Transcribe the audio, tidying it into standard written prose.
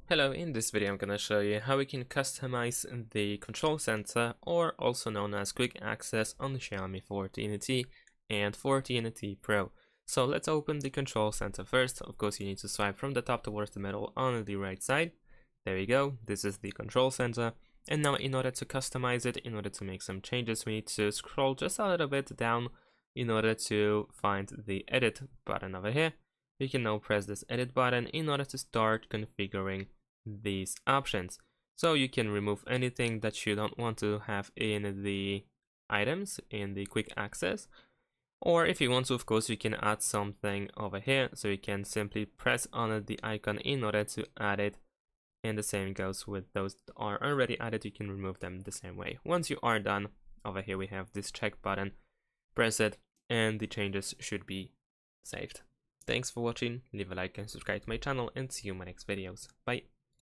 Hello, in this video I'm gonna show you how we can customize the control center, or also known as quick access, on the Xiaomi 14T and 14T Pro. So let's open the control center first. Of course you need to swipe from the top towards the middle on the right side. There you go, this is the control center. And now in order to customize it, in order to make some changes, we need to scroll just a little bit down in order to find the edit button over here. You can now press this edit button in order to start configuring these options. So you can remove anything that you don't want to have in the items in the quick access, or if you want to, of course, you can add something over here. So you can simply press on the icon in order to add it, and the same goes with those that are already added. You can remove them the same way. Once you are done, over here we have this check button. Press it and the changes should be saved. Thanks for watching, leave a like and subscribe to my channel, and see you in my next videos. Bye.